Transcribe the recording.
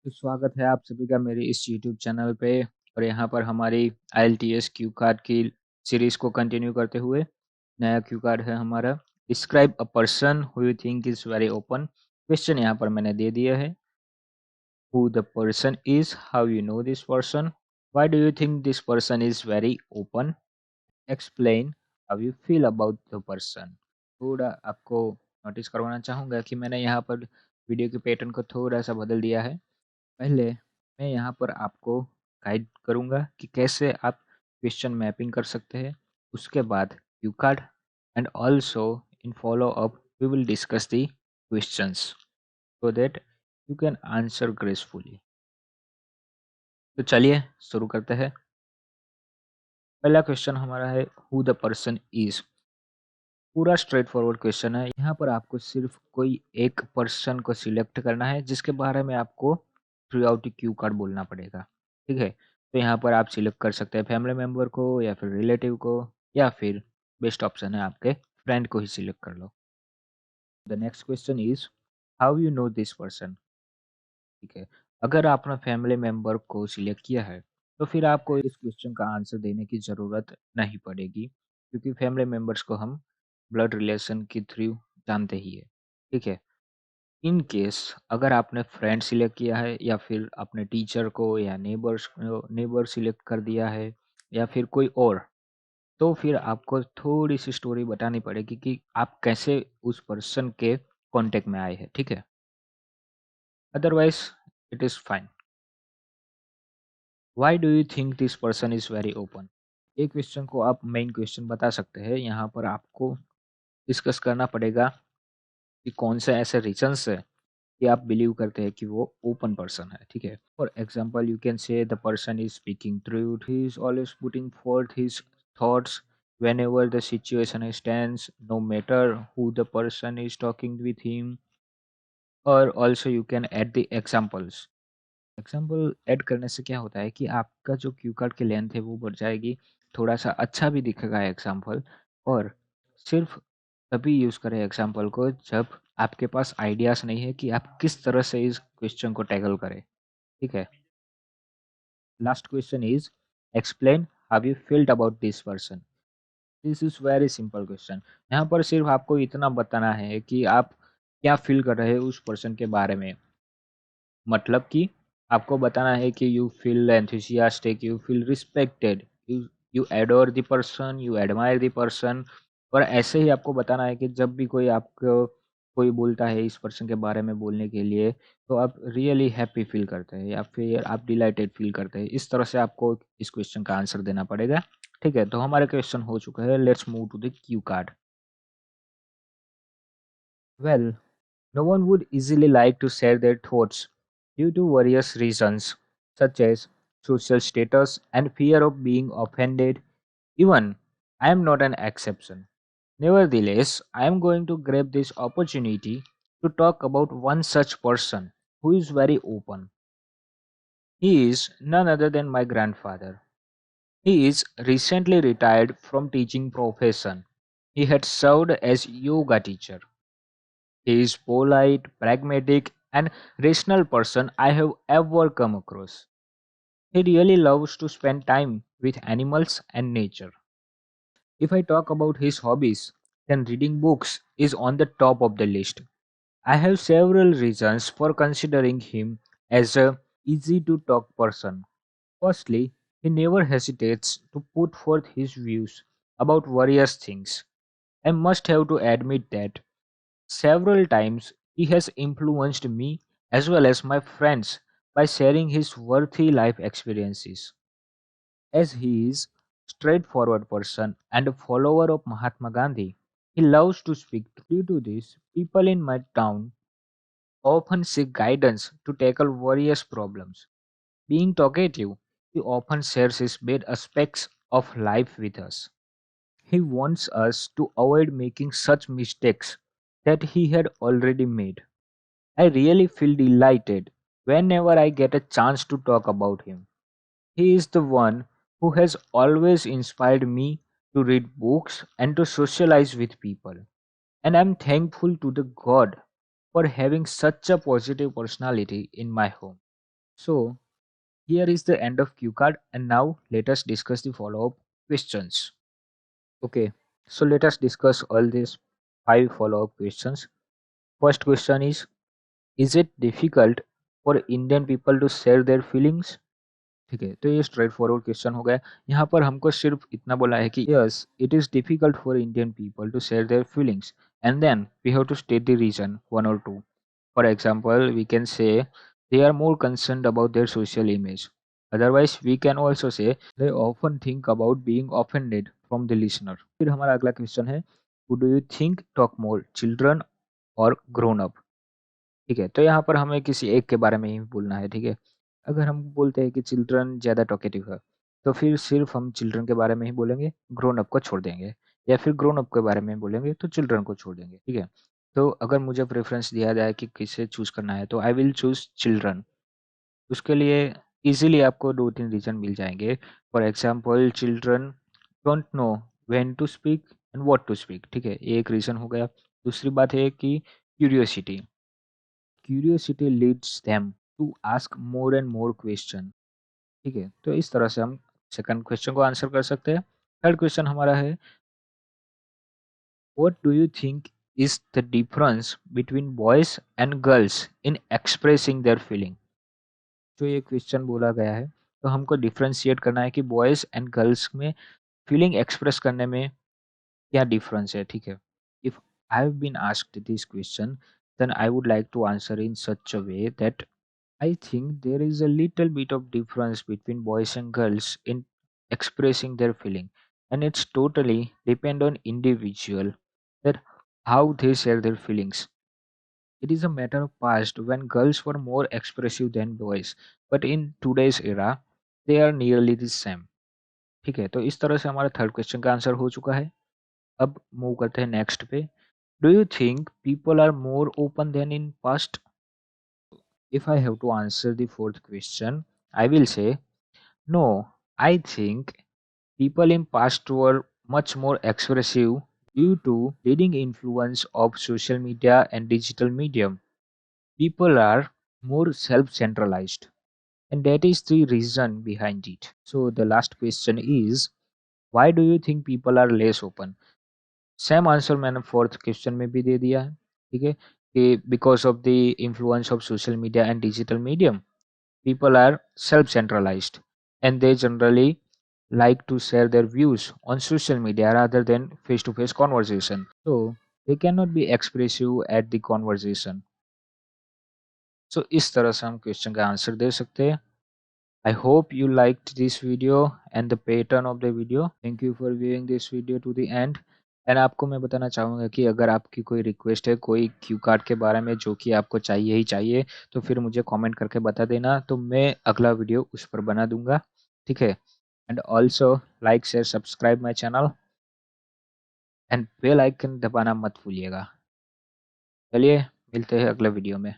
तो स्वागत है आप सभी का मेरे इस यूट्यूब चैनल पे। और यहाँ पर हमारी IELTS क्यू कार्ड की सीरीज को कंटिन्यू करते हुए नया क्यू कार्ड है हमारा। Describe a person who you think is very open. Question यहाँ पर मैंने दे दिया है। Who the person is, how you know this person, why do you think this person is very open, explain how you feel about the person. थोड़ा आपको notice करवाना चाहूँगा कि मैंने यहाँ पर वीडियो के पैटर्न को थोड़ा सा बदल दिया है। पहले मैं यहाँ पर आपको गाइड करूँगा कि कैसे आप क्वेश्चन मैपिंग कर सकते हैं। उसके बाद cue card and also in follow up we will discuss the questions so that you can answer gracefully. तो चलिए शुरू करते हैं। पहला क्वेश्चन हमारा है हु द पर्सन इज। पूरा स्ट्रेट फॉरवर्ड क्वेश्चन है। यहाँ पर आपको सिर्फ कोई एक पर्सन को सिलेक्ट करना है जिसके बारे में आपको थ्रू आउट क्यू कार्ड बोलना पड़ेगा। ठीक है, तो यहाँ पर आप सिलेक्ट कर सकते हैं फैमिली मेम्बर को या फिर रिलेटिव को, या फिर बेस्ट ऑप्शन है आपके फ्रेंड को ही सिलेक्ट कर लो। The next question is how you know this person. ठीक है, अगर आपने फैमिली मेम्बर को सिलेक्ट किया है तो फिर आपको इस क्वेश्चन का आंसर देने की ज़रूरत नहीं पड़ेगी, क्योंकि फैमिली मेम्बर्स को हम ब्लड रिलेशन के थ्रू जानते ही है। ठीक है, इन केस अगर आपने फ्रेंड सिलेक्ट किया है या फिर अपने टीचर को या नेबर सिलेक्ट कर दिया है या फिर कोई और, तो फिर आपको थोड़ी सी स्टोरी बतानी पड़ेगी कि आप कैसे उस पर्सन के कांटेक्ट में आए हैं। ठीक है, otherwise it is fine. Why do you think this person is very open. ये क्वेश्चन को आप मेन क्वेश्चन बता सकते हैं। यहाँ पर आपको डिस्कस करना पड़ेगा कि कौन से ऐसे रीजंस है कि आप बिलीव करते हैं कि वो ओपन पर्सन है। ठीक है, for example you can say the person is speaking truth, he is always putting fourth his thoughts whenever the situation is tense, no matter who the person is talking with him. Or also you can add the examples। Example add करने से क्या होता है कि आपका जो Q card की length है वो बढ़ जाएगी, थोड़ा सा अच्छा भी दिखेगा एग्जाम्पल। और सिर्फ तभी यूज़ करें एग्जाम्पल को जब आपके पास आइडियाज़ नहीं है कि आप किस तरह से इस क्वेश्चन को टैकल करें। ठीक है, last question is explain how you field about this person. This is very simple question. यहाँ पर सिर्फ आपको इतना बताना है कि आप क्या फील कर रहे हैं उस पर्सन के बारे में। मतलब कि आपको बताना है कि you feel enthusiastic, you feel respected, you you adore the person, you admire the person. और ऐसे ही आपको बताना है कि जब भी कोई आपको कोई बोलता है इस पर्सन के बारे में बोलने के लिए, तो आप रियली हैप्पी फील करते हैं या फिर आप डिलाइटेड फील करते हैं। इस तरह से आपको इस क्वेश्चन का आंसर देना पड़ेगा। ठीक है, तो हमारा क्वेश्चन हो चुका है। Let's move to the cue card. Well, no one would easily like to share their thoughts due to various reasons, such as social status and fear of being offended. Even I am not an exception. Nevertheless, I am going to grab this opportunity to talk about one such person who is very open. He is none other than my grandfather. He is recently retired from teaching profession. He had served as yoga teacher. He is polite, pragmatic, and rational person I have ever come across. He really loves to spend time with animals and nature. If I talk about his hobbies, then reading books is on the top of the list. I have several reasons for considering him as a easy to talk person. Firstly, he never hesitates to put forth his views about various things. I must have to admit that several times he has influenced me as well as my friends by sharing his worthy life experiences. As he is straightforward person and a follower of Mahatma Gandhi, he loves to speak. Due to this, people in my town often seek guidance to tackle various problems. Being talkative, he often shares his bad aspects of life with us. He wants us to avoid making such mistakes that he had already made. I really feel delighted whenever I get a chance to talk about him. He is the one who has always inspired me to read books and to socialize with people. And I'm thankful to the God for having such a positive personality in my home. So here is the end of cue card, and now let us discuss the follow-up questions. Okay, so let us discuss all these 5 follow-up questions. First question is it difficult for Indian people to share their feelings? ठीक है, तो ये straight forward question हो गया। यहाँ पर हमको सिर्फ इतना बोला है कि yes it is difficult for Indian people to share their feelings and then we have to state the reason one और two. For example we can say they are more concerned about their social image. Otherwise we can also say they often think about being offended from the listener. फिर हमारा अगला question है who do you think talk more children और grown up? ठीक है, तो यहाँ पर हमें किसी एक के बारे में ही बोलना है। ठीक है, अगर हम बोलते हैं कि चिल्ड्रन ज़्यादा टॉकेटिव है, तो फिर सिर्फ हम चिल्ड्रन के बारे में ही बोलेंगे, ग्रोन अप को छोड़ देंगे, या फिर ग्रोन अप के बारे में बोलेंगे तो चिल्ड्रन को छोड़ देंगे। ठीक है, तो अगर मुझे प्रेफरेंस दिया जाए कि किसे चूज़ करना है, तो आई विल चूज़ चिल्ड्रन। उसके लिए इजीली आपको 2-3 रीज़न मिल जाएंगे। For example children don't know when to speak and what to speak. ठीक है, ये एक रीज़न हो गया। दूसरी बात है कि curiosity curiosity leads them to ask more and more question. ठीक है, तो इस तरह से हम सेकंड क्वेश्चन को आंसर कर सकते हैं। थर्ड क्वेश्चन हमारा है what do you think is the difference between boys and girls in expressing there feeling? जो ये क्वेश्चन बोला गया है, तो हमको डिफरेंशिएट करना है कि बॉयज एंड गर्ल्स में फीलिंग एक्सप्रेस करने में क्या डिफरेंस है। ठीक है, if I have been asked this question then I would like to answer in such a way that I think there is a little bit of difference between boys and girls in expressing their feeling, and it's totally depend on individual that how they share their feelings. It is a matter of past when girls were more expressive than boys, but in today's era they are nearly the same. ठीक है, तो इस तरह से हमारा third question का answer हो चुका है। अब मूव करते हैं नेक्स्ट पे। Do you think people are more open than in past? If I have to answer the fourth question, I will say no. I think people in past were much more expressive due to leading influence of social media and digital medium. People are more self-centralized, and that is the reason behind it. So the last question is why do you think people are less open? Same answer मैंने fourth question में भी दे दिया है। ठीक है, कि because of the influence of social media and digital medium people are self-centralized and they generally like to share their views on social media rather than face-to-face conversation, so they cannot be expressive at the conversation. So इस तरह से हम question का answer दे सकते हैं। I hope you liked this video and the pattern of the video. Thank you for viewing this video to the end. And आपको मैं बताना चाहूँगा कि अगर आपकी कोई रिक्वेस्ट है कोई क्यू कार्ड के बारे में जो कि आपको चाहिए ही चाहिए, तो फिर मुझे कमेंट करके बता देना, तो मैं अगला वीडियो उस पर बना दूंगा। ठीक है, and also like share subscribe my channel and bell icon दबाना मत भूलिएगा। चलिए मिलते हैं अगले वीडियो में।